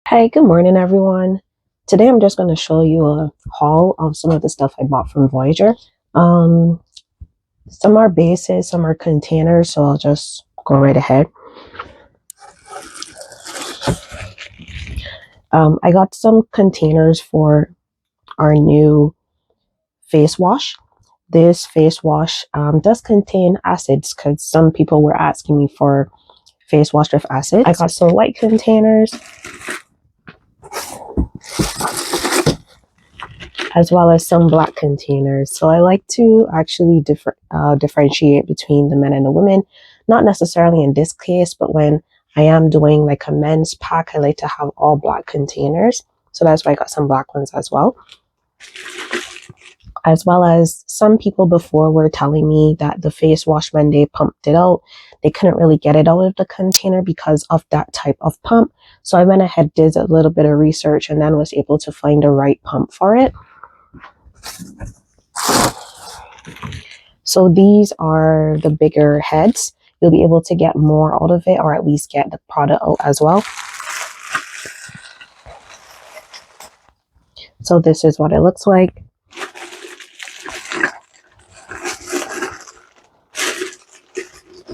Hey, good morning, everyone. Today I'm just going to show you a haul of some of the stuff I bought from Voyager. Um, some are bases, some are containers, so I'll just go right ahead. I got some containers for our new face wash. This face wash does contain acids because some people were asking me for face wash with acids. I got some white containers, as well as some black containers. So I like to actually differentiate between the men and the women, not necessarily in this case, but when I am doing like a men's pack, I like to have all black containers. So that's why I got some black ones as well. As well as some people before were telling me that the face wash, when they pumped it out, they couldn't really get it out of the container because of that type of pump. So I went ahead, did a little bit of research, and then was able to find the right pump for it. So these are the bigger heads. You'll be able to get more out of it, or at least get the product out as well. So this is what it looks like.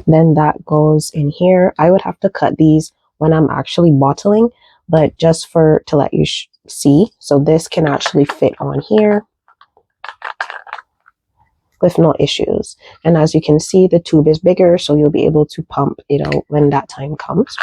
Then that goes in here. I would have to cut these when I'm actually bottling, but just to let you see. So this can actually fit on here with no issues. And as you can see, the tube is bigger, so you'll be able to pump it out when that time comes.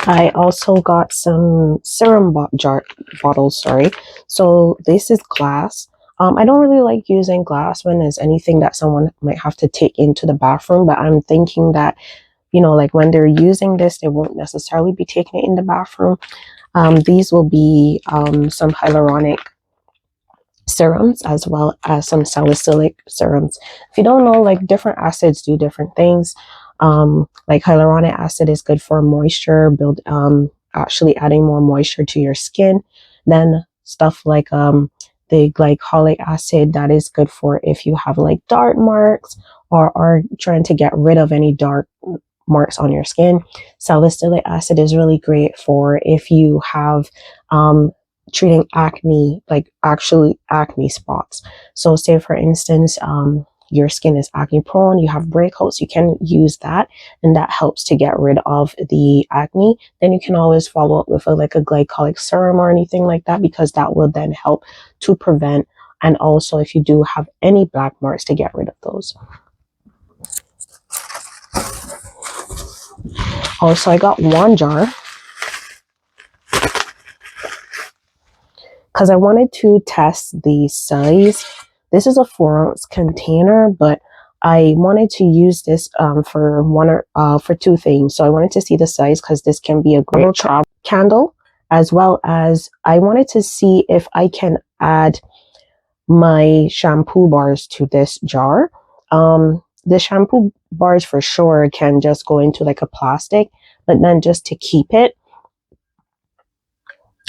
I also got some serum bottles, sorry. So this is glass. I don't really like using glass when there's anything that someone might have to take into the bathroom, but I'm thinking that, you know, like when they're using this, they won't necessarily be taking it in the bathroom. These will be some hyaluronic serums, as well as some salicylic serums. If you don't know, like different acids do different things. Like hyaluronic acid is good for moisture, actually adding more moisture to your skin. Then stuff like the glycolic acid, that is good for if you have like dark marks or are trying to get rid of any dark marks on your skin. Salicylic acid is really great for if you have treating acne, like actually acne spots. So say for instance, your skin is acne prone, you have breakouts, you can use that, and that helps to get rid of the acne. Then you can always follow up with like a glycolic serum or anything like that, because that will then help to prevent, and also if you do have any black marks, to get rid of those. Also, I got one jar because I wanted to test the size. This is a 4-ounce container, but I wanted to use this for two things. So I wanted to see the size because this can be a great travel candle, as well as I wanted to see if I can add my shampoo bars to this jar. The shampoo bars for sure can just go into like a plastic, but then just to keep it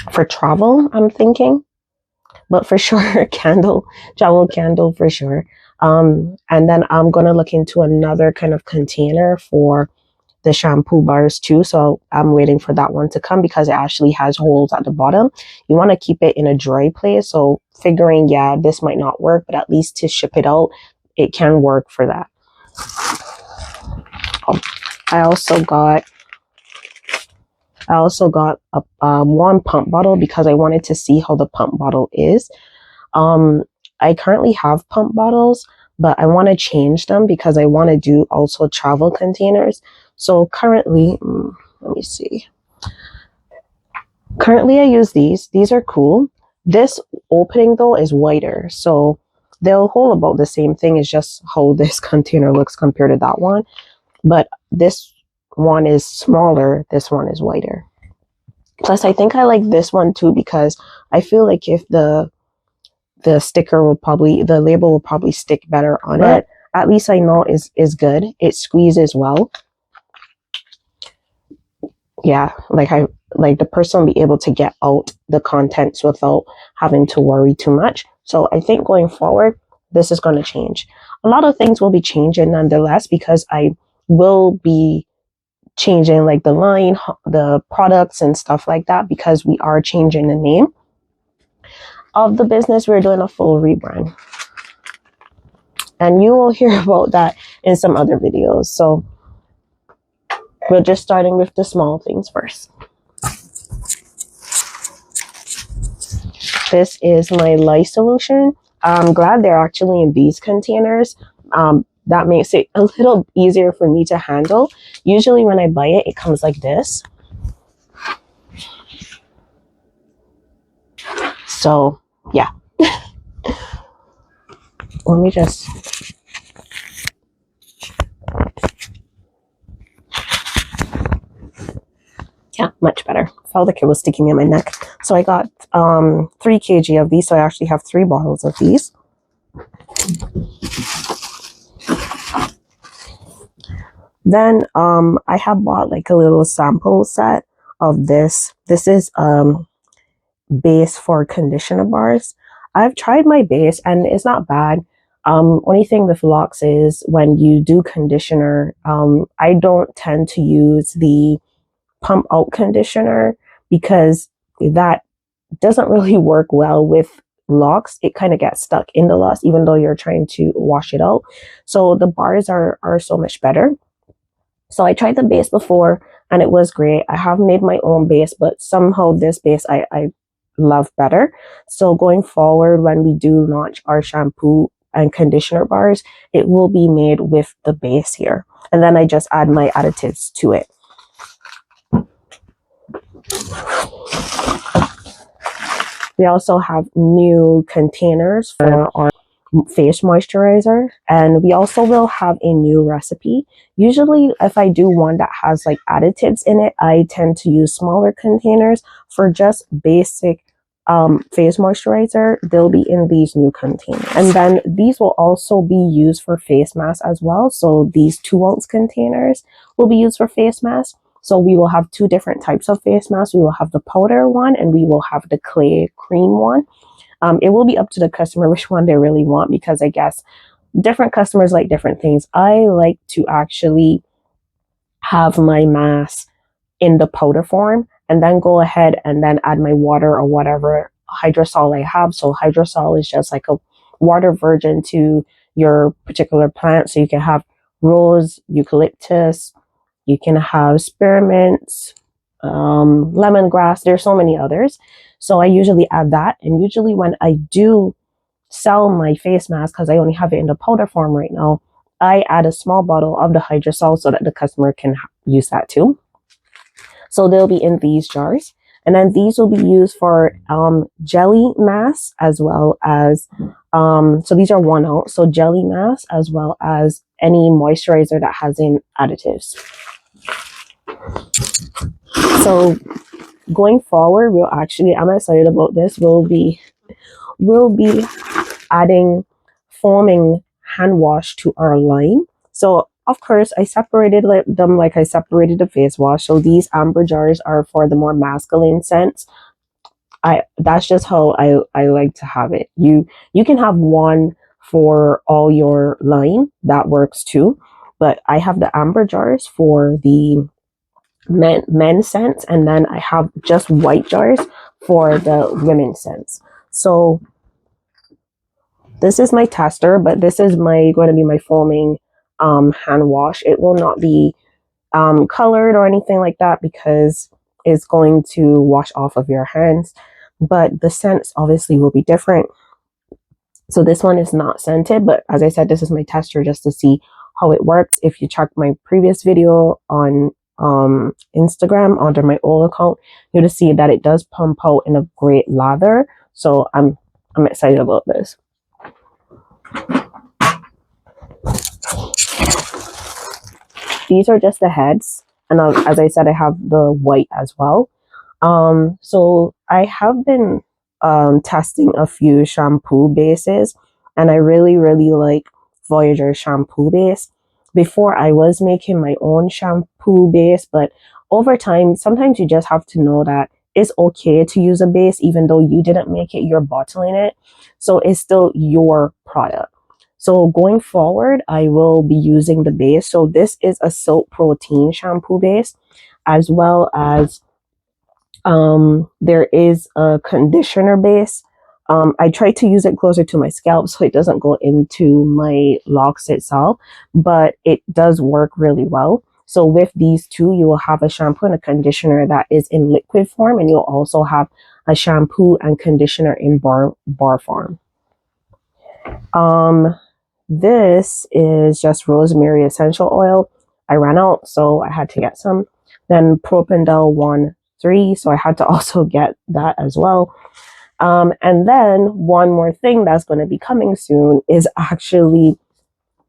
for travel, I'm thinking. But for sure, travel candle for sure. And then I'm going to look into another kind of container for the shampoo bars too. So I'm waiting for that one to come because it actually has holes at the bottom. You want to keep it in a dry place. So figuring, yeah, this might not work, but at least to ship it out, it can work for that. I also got a one pump bottle because I wanted to see how the pump bottle is. I currently have pump bottles, but I want to change them because I want to do also travel containers. So currently, let me see. Currently I use these. These are cool. This opening though is wider, so they'll hold about the same thing. It's just how this container looks compared to that one. But this one is smaller, this one is wider. Plus, I think I like this one too because I feel like if the label will probably stick better on it. At least I know is good. It squeezes well. Yeah, like the person will be able to get out the contents without having to worry too much. So I think going forward, this is going to change. A lot of things will be changing nonetheless because I will be changing like the line, the products and stuff like that, because we are changing the name of the business. We're doing a full rebrand, and you will hear about that in some other videos. So we're just starting with the small things first. This is my lye solution. I'm glad they're actually in these containers. That makes it a little easier for me to handle. Usually when I buy it, it comes like this. So yeah. Let me just... Yeah, much better. Felt like it was sticking in my neck. So I got 3 kg of these. So I actually have 3 bottles of these. Then I have bought like a little sample set of this. This is base for conditioner bars. I've tried my base and it's not bad. Only thing with Lux is when you do conditioner, I don't tend to use the pump out conditioner because that doesn't really work well with locks. It kind of gets stuck in the locks even though you're trying to wash it out. So the bars are so much better. So I tried the base before and it was great. I have made my own base, but somehow this base I love better. So going forward, when we do launch our shampoo and conditioner bars, it will be made with the base here. And then I just add my additives to it. We also have new containers for our face moisturizer, and we also will have a new recipe. Usually if I do one that has like additives in it, I tend to use smaller containers. For just basic face moisturizer, they'll be in these new containers, and then these will also be used for face masks as well. So these 2-ounce containers will be used for face masks. So we will have 2 different types of face masks. We will have the powder one and we will have the clay cream one. It will be up to the customer which one they really want, because I guess different customers like different things. I like to actually have my mask in the powder form and then go ahead and then add my water or whatever hydrosol I have. So hydrosol is just like a water virgin to your particular plant. So you can have rose, eucalyptus, you can have spearmint, lemongrass. There's so many others. So I usually add that. And usually when I do sell my face mask, because I only have it in the powder form right now, I add a small bottle of the hydrosol so that the customer can use that too. So they'll be in these jars. And then these will be used for jelly masks as well as, so these are 1 ounce. So jelly masks as well as any moisturizer that has in additives. So going forward, I'm excited about this. We'll be adding foaming hand wash to our line. So of course I separated them like I separated the face wash. So these amber jars are for the more masculine scents. That's just how I like to have it. You can have one for all your line, that works too. But I have the amber jars for the men scents, and then I have just white jars for the women scents. So this is my tester, but this is going to be my foaming hand wash. It will not be colored or anything like that because it's going to wash off of your hands, but the scents obviously will be different. So this one is not scented, but as I said, this is my tester just to see how it works. If you check my previous video on Instagram under my old account, you'll see that it does pump out in a great lather. So I'm excited about this. These are just the heads, and as I said, I have the white as well. So I have been testing a few shampoo bases, and I really like Voyager shampoo base. Before I was making my own shampoo base, but over time, sometimes you just have to know that it's okay to use a base even though you didn't make it, you're bottling it. So it's still your product. So going forward, I will be using the base. So this is a Silk Protein shampoo base, as well as there is a conditioner base. I try to use it closer to my scalp so it doesn't go into my locks itself, but it does work really well. So with these two, you will have a shampoo and a conditioner that is in liquid form, and you'll also have a shampoo and conditioner in bar form. This is just rosemary essential oil. I ran out, so I had to get some. Then Propendel 1-3, so I had to also get that as well. And then one more thing that's going to be coming soon is actually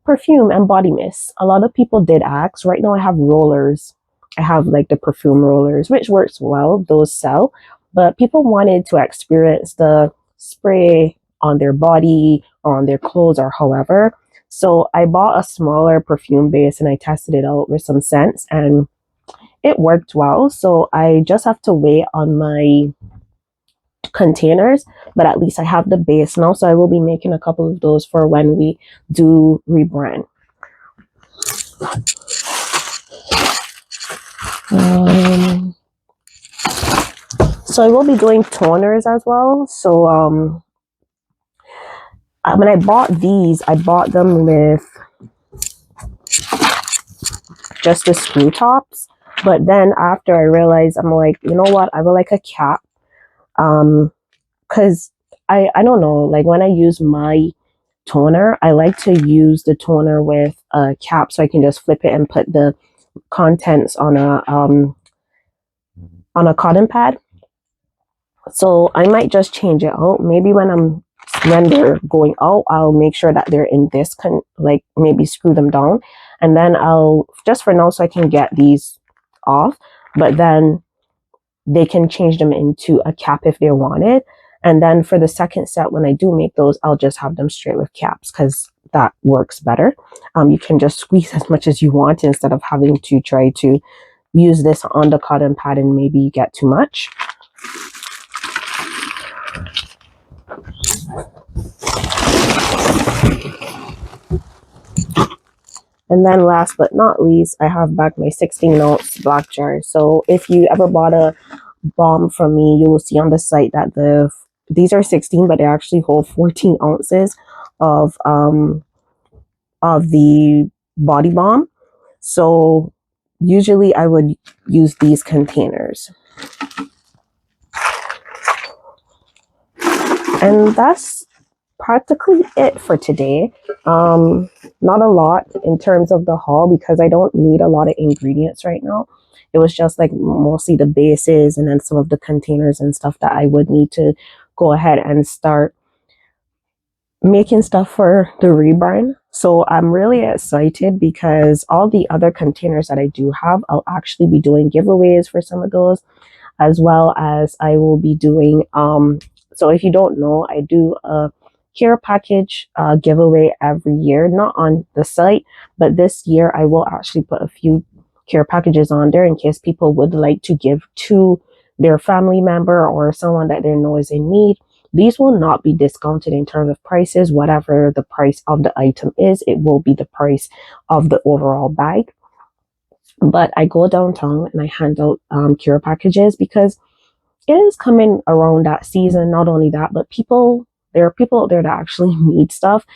perfume and body mist. A lot of people did ask. Right now I have rollers. I have like the perfume rollers, which works well. Those sell. But people wanted to experience the spray on their body or on their clothes or however. So I bought a smaller perfume base and I tested it out with some scents and it worked well. So I just have to wait on my containers, but at least I have the base now. So I will be making a couple of those for when we do rebrand. So I will be doing toners as well. So when I bought these, I bought them with just the screw tops. But then after I realized, I'm like, you know what? I would like a cap. Because I don't know, like when I use my toner, I like to use the toner with a cap so I can just flip it and put the contents on a cotton pad. So I might just change it out. Maybe when they're going out, I'll make sure that they're in this like maybe screw them down, and then I'll just for now so I can get these off. But then they can change them into a cap if they want it. And then for the second set, when I do make those, I'll just have them straight with caps because that works better. You can just squeeze as much as you want instead of having to try to use this on the cotton pad and maybe get too much. And then last but not least, I have back my 16-ounce black jar. So if you ever bought a bomb from me, you will see on the site that these are 16, but they actually hold 14 ounces of the body balm. So usually I would use these containers. And that's practically it for today. Not a lot in terms of the haul because I don't need a lot of ingredients right now. It was just like mostly the bases and then some of the containers and stuff that I would need to go ahead and start making stuff for the rebrand. So I'm really excited because all the other containers that I do have, I'll actually be doing giveaways for some of those, as well as I will be doing so if you don't know, I do a care package giveaway every year, not on the site, but this year I will actually put a few care packages on there in case people would like to give to their family member or someone that they know is in need. These will not be discounted in terms of prices. Whatever the price of the item is, it will be the price of the overall bag. But I go downtown and I hand out care packages because it is coming around that season. Not only that, but there are people out there that actually need stuff.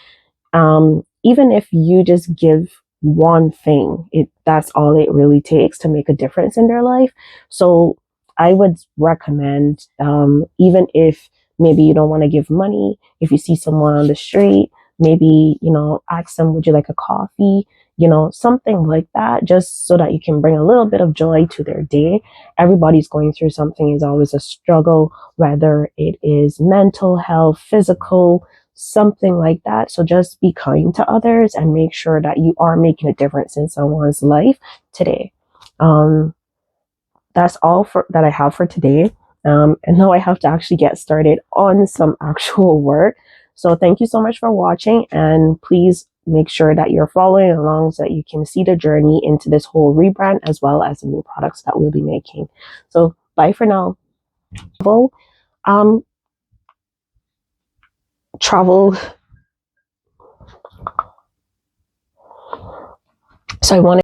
Even if you just give one thing, that's all it really takes to make a difference in their life. So I would recommend, even if maybe you don't want to give money, if you see someone on the street, maybe, ask them, would you like a coffee? Something like that, just so that you can bring a little bit of joy to their day. Everybody's going through something, is always a struggle, whether it is mental health, physical, something like that. So just be kind to others and make sure that you are making a difference in someone's life today. That's all that I have for today. And now I have to actually get started on some actual work. So thank you so much for watching, and please make sure that you're following along so that you can see the journey into this whole rebrand as well as the new products that we'll be making. So bye for now. Travel So I wanted